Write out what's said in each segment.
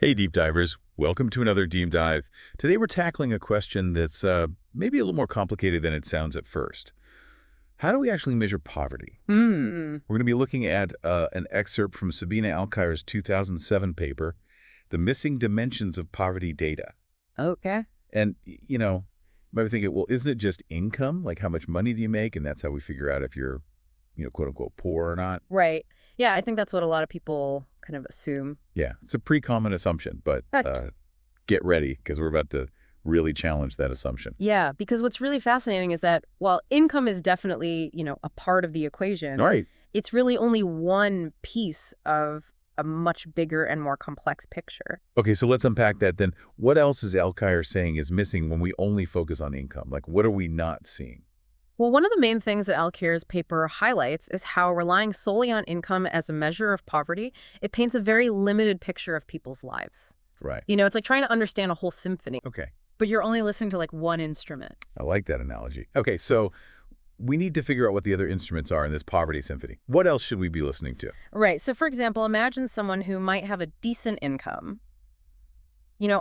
Hey, deep divers. Welcome to another deep dive. Today we're tackling a question that's maybe a little more complicated than it sounds at first. How do we actually measure poverty? We're going to be looking at an excerpt from Sabina Alkire's 2007 paper, The Missing Dimensions of Poverty Data. Okay. And, you might be thinking, well, isn't it just income? Like how much money do you make? And that's how we figure out if you're, quote unquote, poor or not. Right. Yeah, I think that's what a lot of people kind of assume. Yeah, it's a pretty common assumption, but get ready because we're about to really challenge that assumption. Yeah, because what's really fascinating is that while income is definitely, a part of the equation, All right. it's really only one piece of a much bigger and more complex picture. Okay, so let's unpack that then. What else is Alkire saying is missing when we only focus on income? Like, what are we not seeing? Well, one of the main things that Alkire's paper highlights is how relying solely on income as a measure of poverty, it paints a very limited picture of people's lives. Right. It's like trying to understand a whole symphony, Okay, but you're only listening to like one instrument. I like that analogy. Okay, so we need to figure out what the other instruments are in this poverty symphony. What else should we be listening to? Right. So, for example, imagine someone who might have a decent income.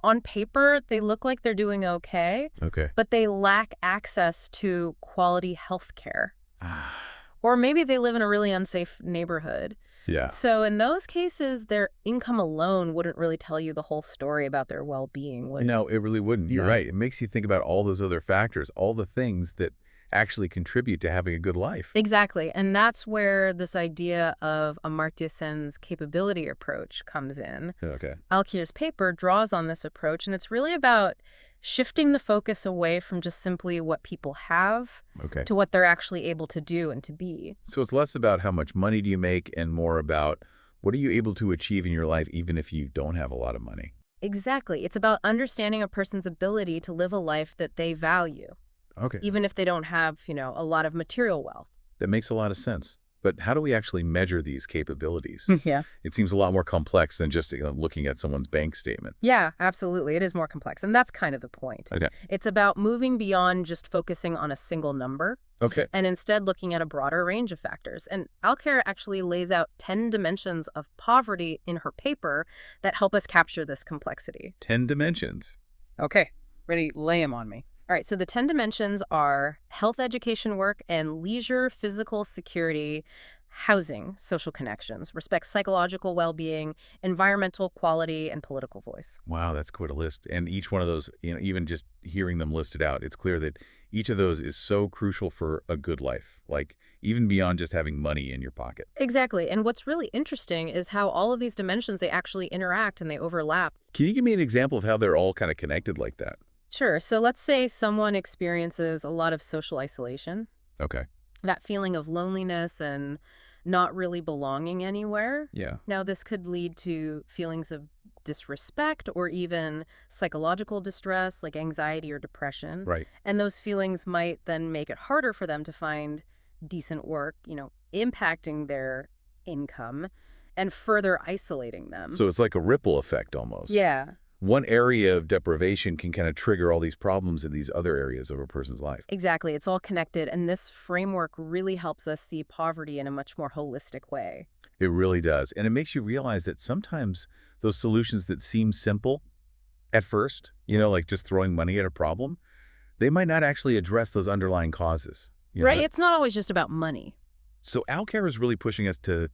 On paper, they look like they're doing okay, Okay. but they lack access to quality health care. Ah, Or maybe they live in a really unsafe neighborhood. yeah. So in those cases, their income alone wouldn't really tell you the whole story about their well-being, would it? No, it really wouldn't. You're Yeah. right. It makes you think about all those other factors, all the things that actually contribute to having a good life. Exactly. And that's where this idea of Amartya Sen's capability approach comes in. Okay. Alkire's paper draws on this approach, and it's really about shifting the focus away from just simply what people have Okay. to what they're actually able to do and to be. So it's less about how much money do you make and more about what are you able to achieve in your life even if you don't have a lot of money. Exactly. It's about understanding a person's ability to live a life that they value, Okay. even if they don't have, a lot of material wealth. That makes a lot of sense. But how do we actually measure these capabilities? Yeah. It seems a lot more complex than just looking at someone's bank statement. Yeah, absolutely. It is more complex. And that's kind of the point. Okay. It's about moving beyond just focusing on a single number Okay. and instead looking at a broader range of factors. And Alkire actually lays out 10 dimensions of poverty in her paper that help us capture this complexity. 10 dimensions. Okay, ready? Lay them on me. All right, so the 10 dimensions are health, education, work, and leisure, physical security, housing, social connections, respect psychological well-being, environmental quality, and political voice. Wow, that's quite a list. And each one of those, even just hearing them listed out, it's clear that each of those is so crucial for a good life, like even beyond just having money in your pocket. Exactly, and what's really interesting is how all of these dimensions, they actually interact and they overlap. Can you give me an example of how they're all kind of connected like that? Sure, so let's say someone experiences a lot of social isolation, Okay. that feeling of loneliness and not really belonging anywhere. Yeah. Now, this could lead to feelings of disrespect or even psychological distress like anxiety or depression. Right. And those feelings might then make it harder for them to find decent work, impacting their income and further isolating them. So it's like a ripple effect almost. Yeah, One area of deprivation can kind of trigger all these problems in these other areas of a person's life. exactly. It's all connected. And this framework really helps us see poverty in a much more holistic way. It really does. And it makes you realize that sometimes those solutions that seem simple at first, like just throwing money at a problem, they might not actually address those underlying causes. Right? It's not always just about money. So Alkire is really pushing us to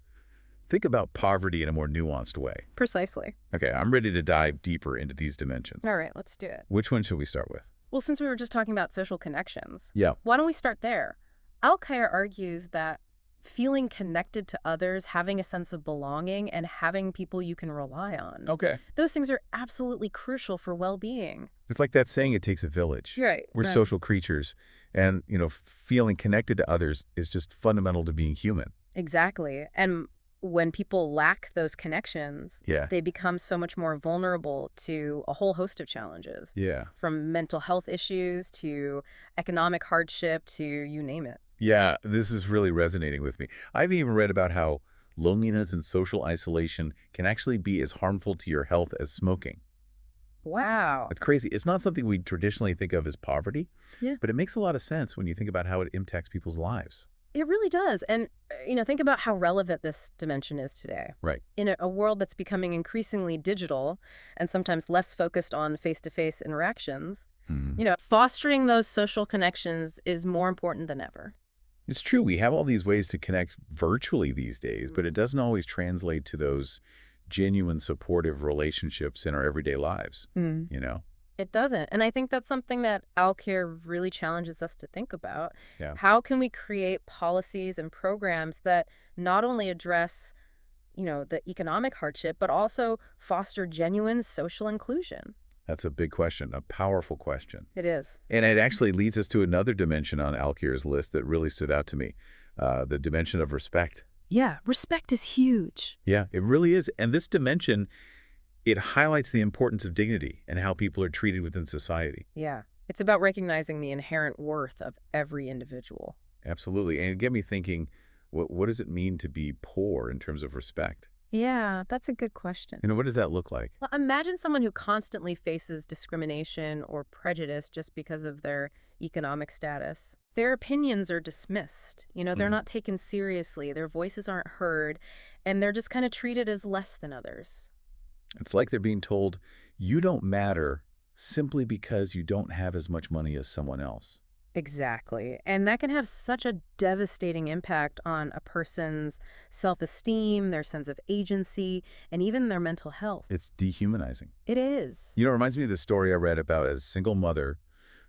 think about poverty in a more nuanced way. Precisely. Okay, I'm ready to dive deeper into these dimensions. All right, let's do it. Which one should we start with? Well, since we were just talking about social connections, Yeah. why don't we start there? Alkire argues that feeling connected to others, having a sense of belonging, and having people you can rely on, Okay. those things are absolutely crucial for well-being. It's like that saying, it takes a village. Right. We're social creatures. And, feeling connected to others is just fundamental to being human. Exactly. And when people lack those connections, Yeah. they become so much more vulnerable to a whole host of challenges, Yeah. from mental health issues to economic hardship to you name it. Yeah, this is really resonating with me. I've even read about how loneliness and social isolation can actually be as harmful to your health as smoking. Wow. It's crazy. It's not something we traditionally think of as poverty, Yeah. but it makes a lot of sense when you think about how it impacts people's lives. It really does. And, think about how relevant this dimension is today. Right. In a world that's becoming increasingly digital and sometimes less focused on face-to-face interactions, Hmm. fostering those social connections is more important than ever. It's true. We have all these ways to connect virtually these days, but it doesn't always translate to those genuine supportive relationships in our everyday lives, Mm. you know? It doesn't. And I think that's something that Alkire really challenges us to think about. Yeah. How can we create policies and programs that not only address, the economic hardship, but also foster genuine social inclusion? That's a big question, a powerful question. It is. And it actually leads us to another dimension on Alkire's list that really stood out to me, the dimension of respect. Yeah, respect is huge. Yeah, it really is. And this dimension, it highlights the importance of dignity and how people are treated within society. Yeah. It's about recognizing the inherent worth of every individual. Absolutely. And it get me thinking, what does it mean to be poor in terms of respect? Yeah, that's a good question. What does that look like? Well, imagine someone who constantly faces discrimination or prejudice just because of their economic status. Their opinions are dismissed. They're Mhm. not taken seriously. Their voices aren't heard, and they're just kind of treated as less than others. It's like they're being told, you don't matter simply because you don't have as much money as someone else. Exactly. And that can have such a devastating impact on a person's self-esteem, their sense of agency, and even their mental health. It's dehumanizing. It is. It reminds me of the story I read about a single mother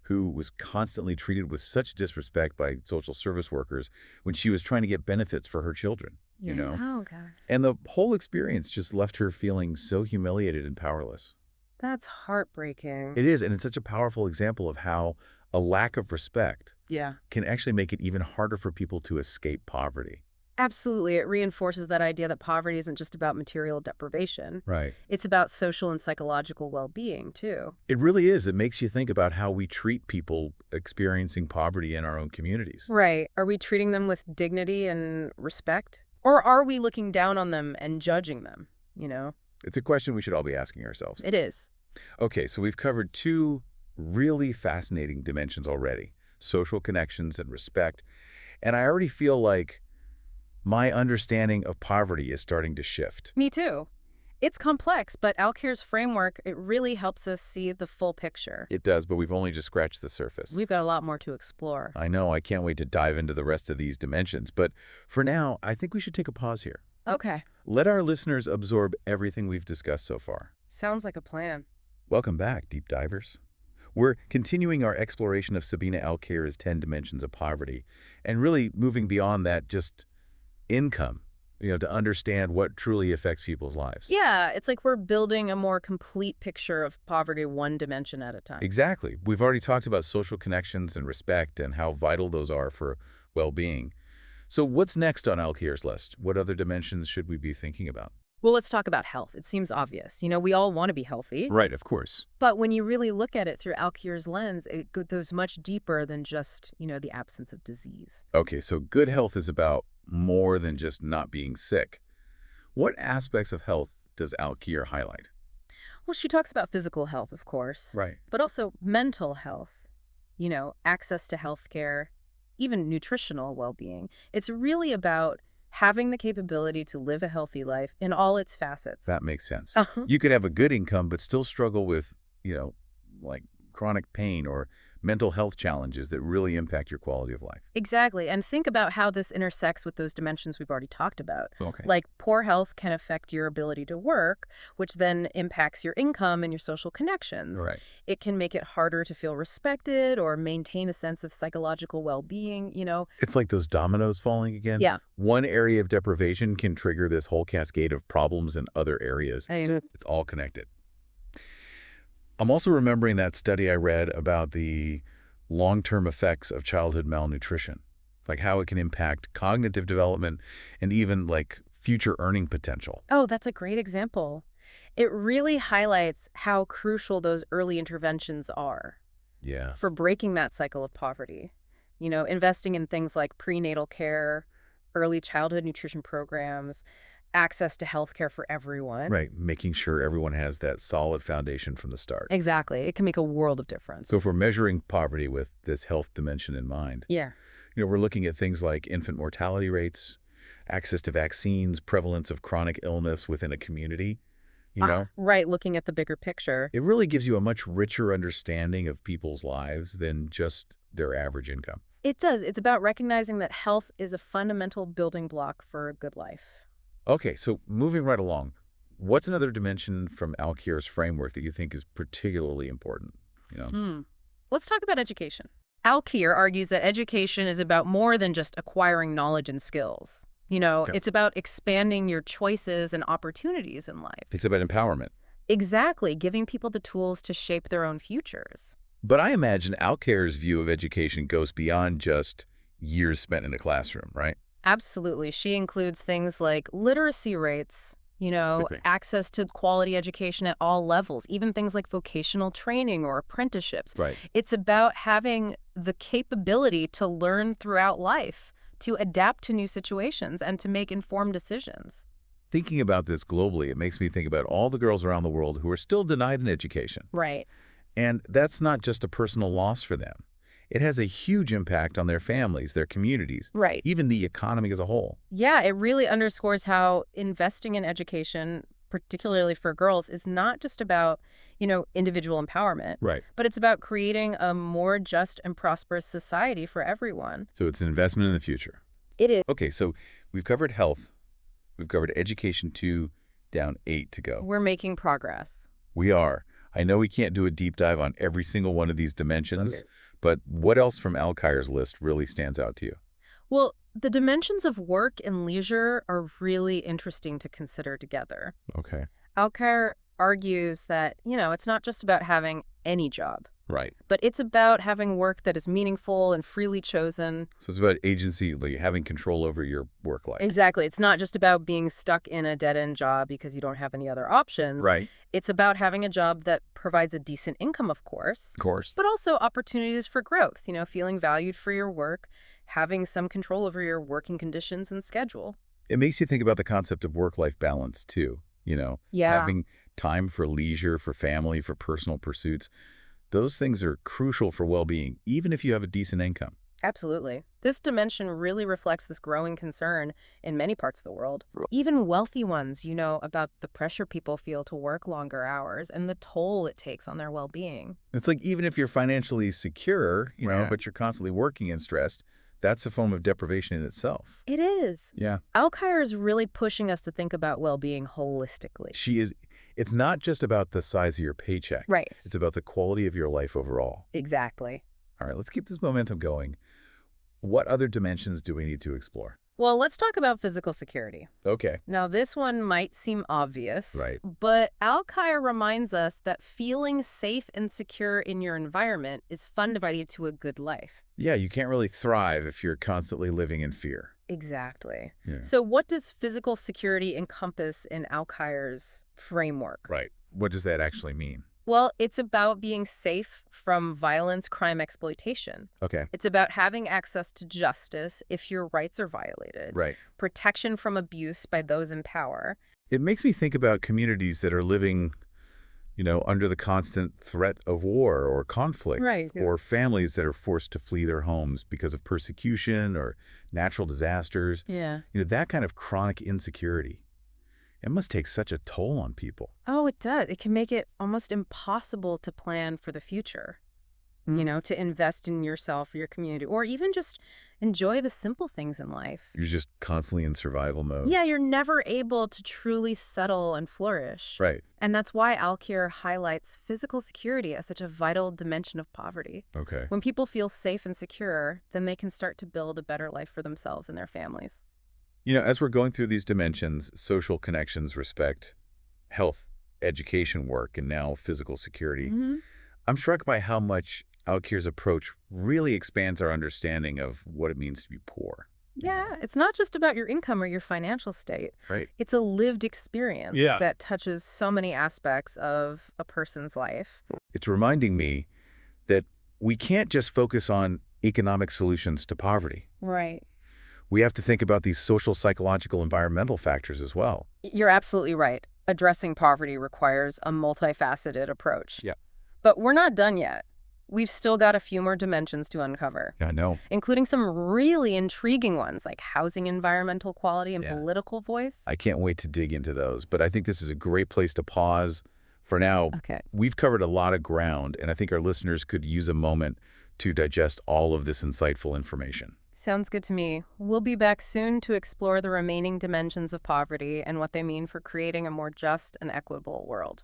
who was constantly treated with such disrespect by social service workers when she was trying to get benefits for her children, you Yeah. know? Oh, God. And the whole experience just left her feeling so humiliated and powerless. That's heartbreaking. It is, and it's such a powerful example of how a lack of respect Yeah. can actually make it even harder for people to escape poverty. Absolutely. It reinforces that idea that poverty isn't just about material deprivation. Right. It's about social and psychological well-being, too. It really is. It makes you think about how we treat people experiencing poverty in our own communities. Right. Are we treating them with dignity and respect? Or are we looking down on them and judging them? It's a question we should all be asking ourselves. It is. Okay, so we've covered two really fascinating dimensions already, social connections and respect. And I already feel like my understanding of poverty is starting to shift. Me too. It's complex, but Alkire's framework, it really helps us see the full picture. It does, but we've only just scratched the surface. We've got a lot more to explore. I know, I can't wait to dive into the rest of these dimensions, but for now, I think we should take a pause here. Okay. Let our listeners absorb everything we've discussed so far. Sounds like a plan. Welcome back, deep divers. We're continuing our exploration of Sabina Alkire's 10 dimensions of poverty and really moving beyond that just income, to understand what truly affects people's lives. Yeah, it's like we're building a more complete picture of poverty one dimension at a time. Exactly. We've already talked about social connections and respect and how vital those are for well-being. So what's next on Alkire's list? What other dimensions should we be thinking about? Well, let's talk about health. It seems obvious. We all want to be healthy. Right, of course. But when you really look at it through Alkire's lens, it goes much deeper than just, the absence of disease. Okay, so good health is about more than just not being sick. What aspects of health does Alkire highlight? Well, she talks about physical health, of course, Right. but also mental health, access to health care, even nutritional well-being. It's really about having the capability to live a healthy life in all its facets. That makes sense. Uh-huh. You could have a good income but still struggle with, like chronic pain or mental health challenges that really impact your quality of life. Exactly. And think about how this intersects with those dimensions we've already talked about. Okay. Like poor health can affect your ability to work, which then impacts your income and your social connections. Right. It can make it harder to feel respected or maintain a sense of psychological well-being, It's like those dominoes falling again. Yeah. One area of deprivation can trigger this whole cascade of problems in other areas. It's all connected. I'm also remembering that study I read about the long-term effects of childhood malnutrition, like how it can impact cognitive development and even like future earning potential. Oh, that's a great example. It really highlights how crucial those early interventions are Yeah. for breaking that cycle of poverty. Investing in things like prenatal care, early childhood nutrition programs, access to health care for everyone. Right. Making sure everyone has that solid foundation from the start. Exactly. It can make a world of difference. So if we're measuring poverty with this health dimension in mind, Yeah. We're looking at things like infant mortality rates, access to vaccines, prevalence of chronic illness within a community, you know? Right, looking at the bigger picture. It really gives you a much richer understanding of people's lives than just their average income. It does. It's about recognizing that health is a fundamental building block for a good life. Okay, so moving right along, what's another dimension from Alkire's framework that you think is particularly important? You know? Let's talk about education. Alkire argues that education is about more than just acquiring knowledge and skills. Okay. It's about expanding your choices and opportunities in life. It's about empowerment. Exactly, giving people the tools to shape their own futures. But I imagine Alkire's view of education goes beyond just years spent in a classroom, right? Absolutely. She includes things like literacy rates, Okay. access to quality education at all levels, even things like vocational training or apprenticeships. Right. It's about having the capability to learn throughout life, to adapt to new situations, and to make informed decisions. Thinking about this globally, it makes me think about all the girls around the world who are still denied an education. Right. And that's not just a personal loss for them. It has a huge impact on their families, their communities, Right. even the economy as a whole. Yeah, it really underscores how investing in education, particularly for girls, is not just about, individual empowerment, Right. but it's about creating a more just and prosperous society for everyone. So it's an investment in the future. It is. Okay, so we've covered health. We've covered education 2, down 8 to go. We're making progress. We are. I know we can't do a deep dive on every single one of these dimensions, Okay. but what else from Alkire's list really stands out to you? Well, the dimensions of work and leisure are really interesting to consider together. Okay. Alkire argues that, it's not just about having any job, Right. but it's about having work that is meaningful and freely chosen. So it's about agency, like having control over your work life. Exactly. It's not just about being stuck in a dead-end job because you don't have any other options. Right. It's about having a job that provides a decent income, of course, Of course. but also opportunities for growth, feeling valued for your work, having some control over your working conditions and schedule. It makes you think about the concept of work-life balance, too. Yeah. Having time for leisure, for family, for personal pursuits. Those things are crucial for well-being, even if you have a decent income. Absolutely. This dimension really reflects this growing concern in many parts of the world. Even wealthy ones, about the pressure people feel to work longer hours and the toll it takes on their well-being. It's like even if you're financially secure, Right. but you're constantly working and stressed, that's a form of deprivation in itself. It is. Yeah. Alkire is really pushing us to think about well-being holistically. She is. It's not just about the size of your paycheck. Right. It's about the quality of your life overall. Exactly. All right, let's keep this momentum going. What other dimensions do we need to explore? Well, let's talk about physical security. Okay. Now, this one might seem obvious, Right. but Alkire reminds us that feeling safe and secure in your environment is fundamental to a good life. Yeah, you can't really thrive if you're constantly living in fear. Exactly. Yeah. So what does physical security encompass in Alkire's framework? Right. What does that actually mean? Well, it's about being safe from violence, crime, exploitation. Okay. It's about having access to justice if your rights are violated, Right. protection from abuse by those in power. It makes me think about communities that are living, under the constant threat of war or conflict. Right. Or families that are forced to flee their homes because of persecution or natural disasters. Yeah. That kind of chronic insecurity. It must take such a toll on people. Oh, it does. It can make it almost impossible to plan for the future, to invest in yourself or your community, or even just enjoy the simple things in life. You're just constantly in survival mode. Yeah, you're never able to truly settle and flourish. Right. And that's why Alkire highlights physical security as such a vital dimension of poverty. Okay. When people feel safe and secure, then they can start to build a better life for themselves and their families. As we're going through these dimensions, social connections, respect, health, education work, and now physical security, I'm struck by how much Alkire's approach really expands our understanding of what it means to be poor. Yeah, it's not just about your income or your financial state. Right. It's a lived experience Yeah. that touches so many aspects of a person's life. It's reminding me that we can't just focus on economic solutions to poverty. Right. We have to think about these social, psychological, environmental factors as well. You're absolutely right. Addressing poverty requires a multifaceted approach. Yeah. But we're not done yet. we've still got a few more dimensions to uncover, Yeah, I know. including some really intriguing ones like housing environmental quality and Yeah. political voice. I can't wait to dig into those, but I think this is a great place to pause. For now, Okay. we've covered a lot of ground, and I think our listeners could use a moment to digest all of this insightful information. Sounds good to me. We'll be back soon to explore the remaining dimensions of poverty and what they mean for creating a more just and equitable world.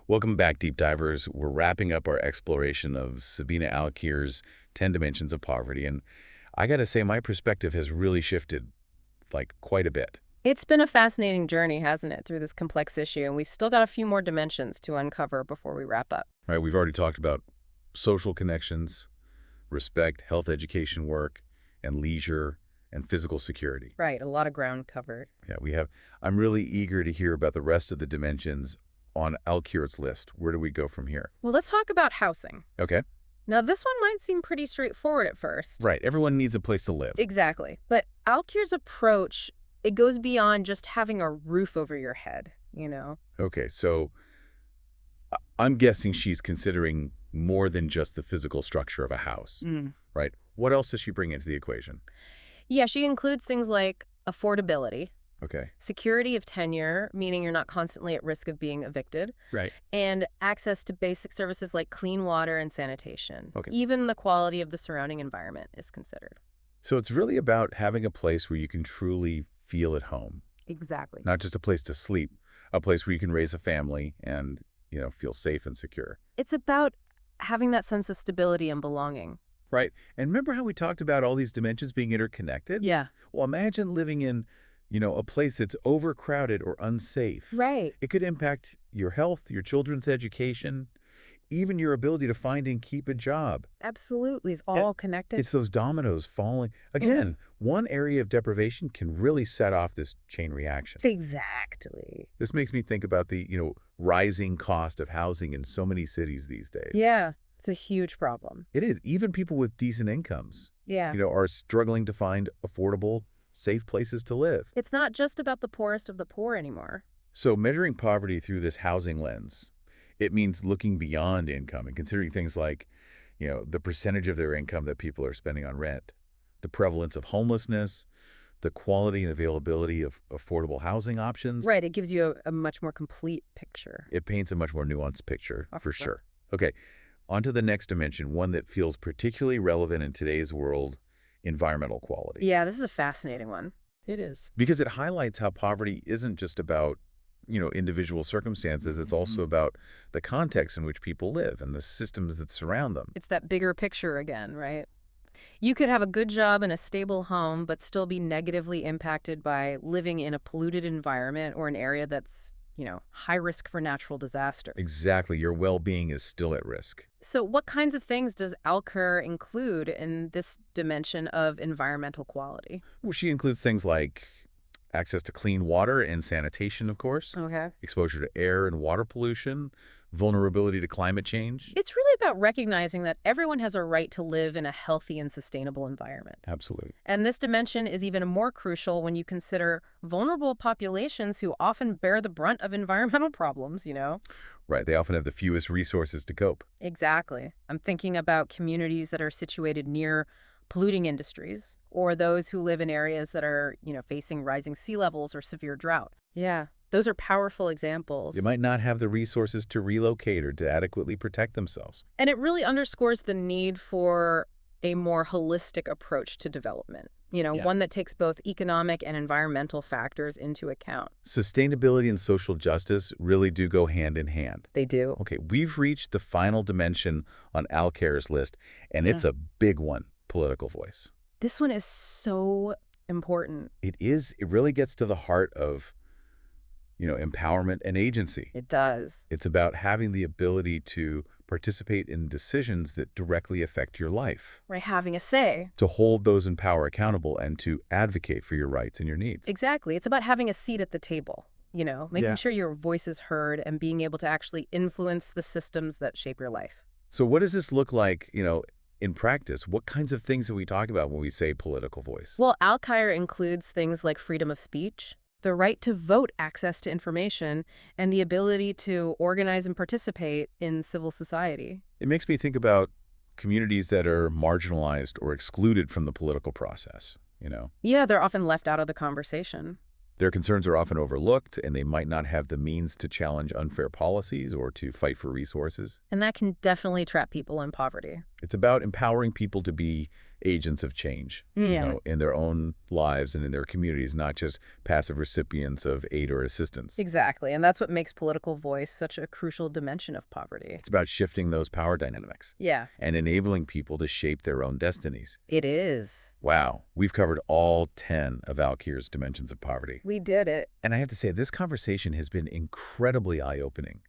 Welcome back, Deep Divers. We're wrapping up our exploration of Sabina Alkire's 10 Dimensions of Poverty, and I got to say my perspective has really shifted, like, quite a bit. It's been a fascinating journey, hasn't it, through this complex issue, and we've still got a few more dimensions to uncover before we wrap up. Right, we've already talked about social connections, respect, health education work, and leisure, and physical security. Right, a lot of ground covered. Yeah, we have. I'm really eager to hear about the rest of the dimensions on Alkire's list. Where do we go from here? Well, let's talk about housing. Okay. Now, this one might seem pretty straightforward at first. Right, everyone needs a place to live. Exactly. But Alkire's approach, it goes beyond just having a roof over your head, you know? Okay, so I'm guessing she's considering more than just the physical structure of a house, right? What else does she bring into the equation? Yeah, she includes things like affordability, Okay. security of tenure, meaning you're not constantly at risk of being evicted, Right. and access to basic services like clean water and sanitation. Okay. Even the quality of the surrounding environment is considered. So it's really about having a place where you can truly feel at home, Exactly. not just a place to sleep, a place where you can raise a family and, feel safe and secure. It's about having that sense of stability and belonging. Right. And remember how we talked about all these dimensions being interconnected? Yeah. Well, imagine living in, a place that's overcrowded or unsafe. Right. It could impact your health, your children's education, even your ability to find and keep a job. Absolutely. It's all connected. It's those dominoes falling. Again, one area of deprivation can really set off this chain reaction. Exactly. This makes me think about the, rising cost of housing in so many cities these days. Yeah. It's a huge problem. It is. Even people with decent incomes, Yeah. are struggling to find affordable, safe places to live. It's not just about the poorest of the poor anymore. So measuring poverty through this housing lens, it means looking beyond income and considering things like, the percentage of their income that people are spending on rent, the prevalence of homelessness, the quality and availability of affordable housing options. Right. It gives you a much more complete picture. It paints a much more nuanced picture, for Okay. sure. Okay, on to the next dimension, one that feels particularly relevant in today's world, environmental quality. Yeah, this is a fascinating one. It is. Because it highlights how poverty isn't just about, individual circumstances. It's also about the context in which people live and the systems that surround them. It's that bigger picture again, right? You could have a good job and a stable home, but still be negatively impacted by living in a polluted environment or an area that's, high risk for natural disaster. Exactly. Your well-being is still at risk. So what kinds of things does Alkire include in this dimension of environmental quality? Well, she includes things like access to clean water and sanitation, of course, Okay. exposure to air and water pollution, vulnerability to climate change. It's really about recognizing that everyone has a right to live in a healthy and sustainable environment. Absolutely. And this dimension is even more crucial when you consider vulnerable populations who often bear the brunt of environmental problems, Right. They often have the fewest resources to cope. Exactly. I'm thinking about communities that are situated near polluting industries or those who live in areas that are, facing rising sea levels or severe drought. Yeah, those are powerful examples. They might not have the resources to relocate or to adequately protect themselves. And it really underscores the need for a more holistic approach to development, one that takes both economic and environmental factors into account. Sustainability and social justice really do go hand in hand. They do. Okay, we've reached the final dimension on Alkire's list, and it's a big one, political voice. This one is so important. It is. It really gets to the heart of, empowerment and agency. It does. It's about having the ability to participate in decisions that directly affect your life, Right, having a say. to hold those in power accountable, and to advocate for your rights and your needs. Exactly. It's about having a seat at the table, making sure your voice is heard and being able to actually influence the systems that shape your life. So what does this look like, in practice? What kinds of things are we talking about when we say political voice? Well, Alkire includes things like freedom of speech, the right to vote, access to information, and the ability to organize and participate in civil society. It makes me think about communities that are marginalized or excluded from the political process, you know. Yeah, they're often left out of the conversation. Their concerns are often overlooked, and they might not have the means to challenge unfair policies or to fight for resources. And that can definitely trap people in poverty. It's about empowering people to be agents of change, Yeah. in their own lives and in their communities, not just passive recipients of aid or assistance. Exactly. And that's what makes political voice such a crucial dimension of poverty. It's about shifting those power dynamics Yeah, and enabling people to shape their own destinies. it is. Wow, we've covered all 10 of Alkire's dimensions of poverty. We did it. And I have to say, this conversation has been incredibly eye-opening.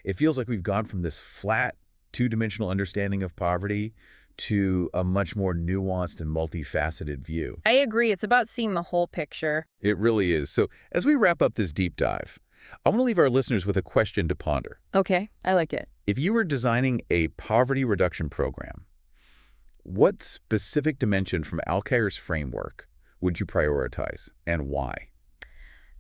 It feels like we've gone from this flat, two-dimensional understanding of poverty to a much more nuanced and multifaceted view. I agree. It's about seeing the whole picture. It really is. So as we wrap up this deep dive, I want to leave our listeners with a question to ponder. Okay, I like it. If you were designing a poverty reduction program, what specific dimension from Alkire's framework would you prioritize and why?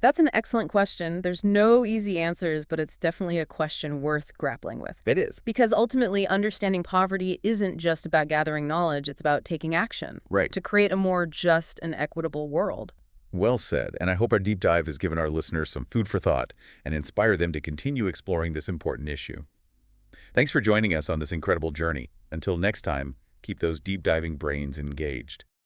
That's an excellent question. There's no easy answers, but it's definitely a question worth grappling with. It is. Because ultimately, understanding poverty isn't just about gathering knowledge, it's about taking action Right. to create a more just and equitable world. Well said, and I hope our deep dive has given our listeners some food for thought and inspired them to continue exploring this important issue. Thanks for joining us on this incredible journey. Until next time, keep those deep diving brains engaged.